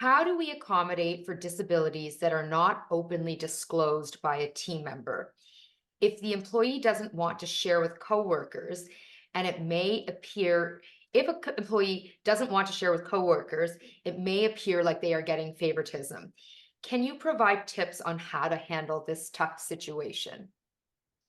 How do we accommodate for disabilities that are not openly disclosed by a team member? If the employee doesn't want to share with coworkers, and it may appear, if an employee doesn't want to share with coworkers, it may appear like they are getting favoritism. Can you provide tips on how to handle this tough situation?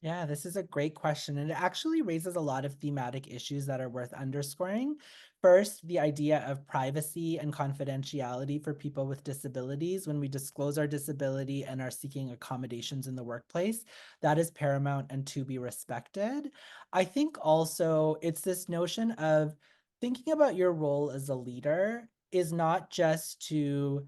Yeah, this is a great question. And it actually raises a lot of thematic issues that are worth underscoring. First, the idea of privacy and confidentiality for people with disabilities when we disclose our disability and are seeking accommodations in the workplace. That is paramount and to be respected. I think also it's this notion of thinking about your role as a leader is not just to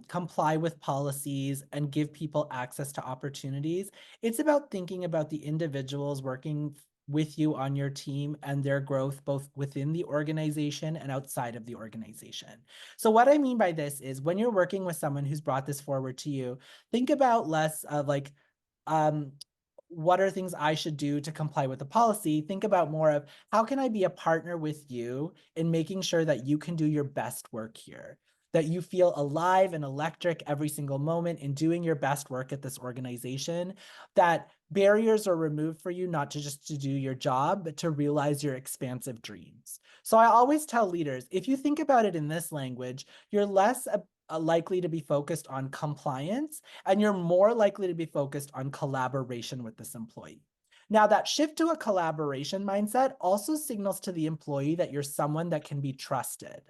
comply with policies and give people access to opportunities. It's about thinking about the individuals working with you on your team and their growth both within the organization and outside of the organization. So what I mean by this is when you're working with someone who's brought this forward to you, think about less of like um what are things I should do to comply with the policy? Think about more of how can I be a partner with you in making sure that you can do your best work here, that you feel alive and electric every single moment in doing your best work at this organization, that barriers are removed for you, not to just to do your job, but to realize your expansive dreams. So I always tell leaders, if you think about it in this language, you're less likely to be focused on compliance and you're more likely to be focused on collaboration with this employee. Now, that shift to a collaboration mindset also signals to the employee that you're someone that can be trusted.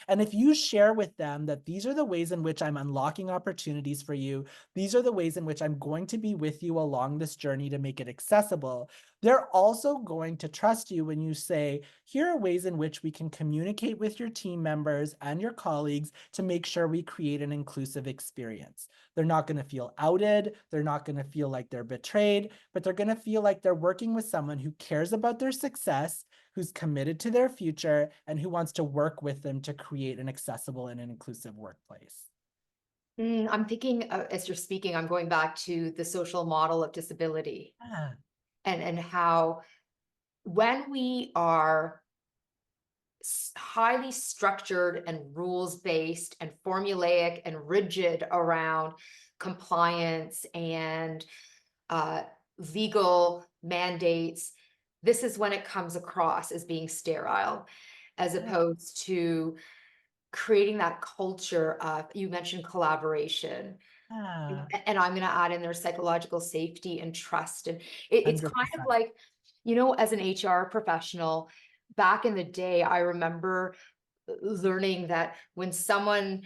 And if you share with them that these are the ways in which I'm unlocking opportunities for you, these are the ways in which I'm going to be with you along this journey to make it accessible, they're also going to trust you when you say, here are ways in which we can communicate with your team members and your colleagues to make sure we create an inclusive experience. They're not going to feel outed. They're not going to feel like they're betrayed, but they're going to feel like they're working with someone who cares about their success, who's committed to their future, and who wants to work with them to create an accessible and an inclusive workplace. I'm thinking, as you're speaking, I'm going back to the social model of disability Yeah, and how when we are highly structured and rules based and formulaic and rigid around compliance and uh, legal mandates, this is when it comes across as being sterile, as yeah, opposed to creating that culture of, you mentioned collaboration. yeah, And I'm going to add in there psychological safety and trust. And it's kind of 100%. like, as an HR professional, back in the day, I remember learning that when someone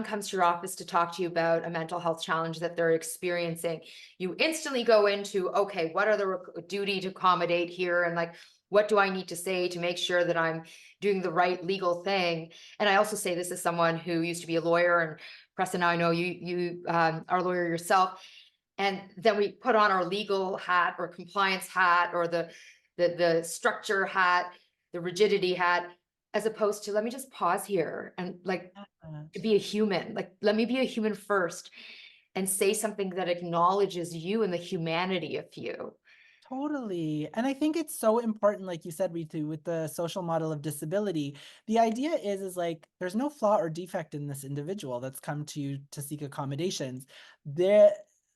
comes to your office to talk to you about a mental health challenge that they're experiencing, you instantly go into, okay, what are the duty to accommodate here, and like, what do I need to say to make sure that I'm doing the right legal thing? And I also say this as someone who used to be a lawyer, and Prasanna, I know you are a lawyer yourself. And then we put on our legal hat or compliance hat or the structure hat, the rigidity hat, as opposed to, let me just pause here and like Yeah. to be a human. Like, let me be a human first and say something that acknowledges you and the humanity of you. Totally. And I think it's so important, like you said, Ritu, with the social model of disability. The idea is like there's no flaw or defect in this individual that's come to you to seek accommodations.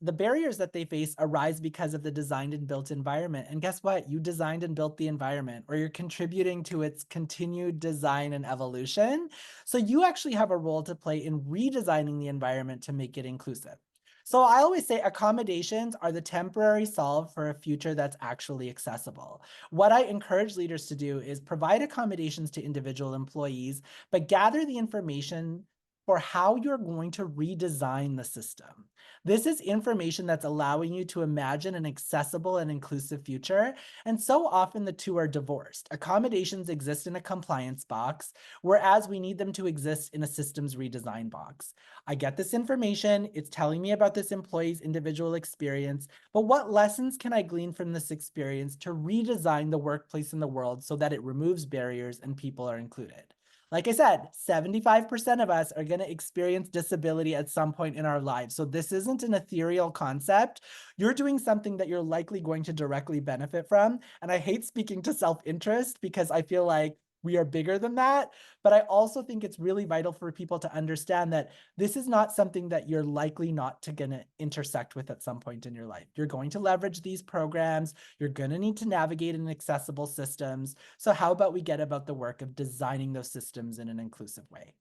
The barriers that they face arise because of the designed and built environment. And guess what? You designed and built the environment, or you're contributing to its continued design and evolution. So you actually have a role to play in redesigning the environment to make it inclusive. So I always say accommodations are the temporary solve for a future that's actually accessible. What I encourage leaders to do is provide accommodations to individual employees, but gather the information for how you're going to redesign the system. This is information that's allowing you to imagine an accessible and inclusive future. And so often the two are divorced. Accommodations exist in a compliance box, whereas we need them to exist in a systems redesign box. I get this information, it's telling me about this employee's individual experience, but what lessons can I glean from this experience to redesign the workplace in the world so that it removes barriers and people are included? Like I said, 75% of us are going to experience disability at some point in our lives. So this isn't an ethereal concept. You're doing something that you're likely going to directly benefit from. And I hate speaking to self-interest because I feel like we are bigger than that. But I also think it's really vital for people to understand that this is not something that you're likely not to gonna intersect with at some point in your life. You're going to leverage these programs. You're gonna need to navigate in accessible systems. So how about we get about the work of designing those systems in an inclusive way?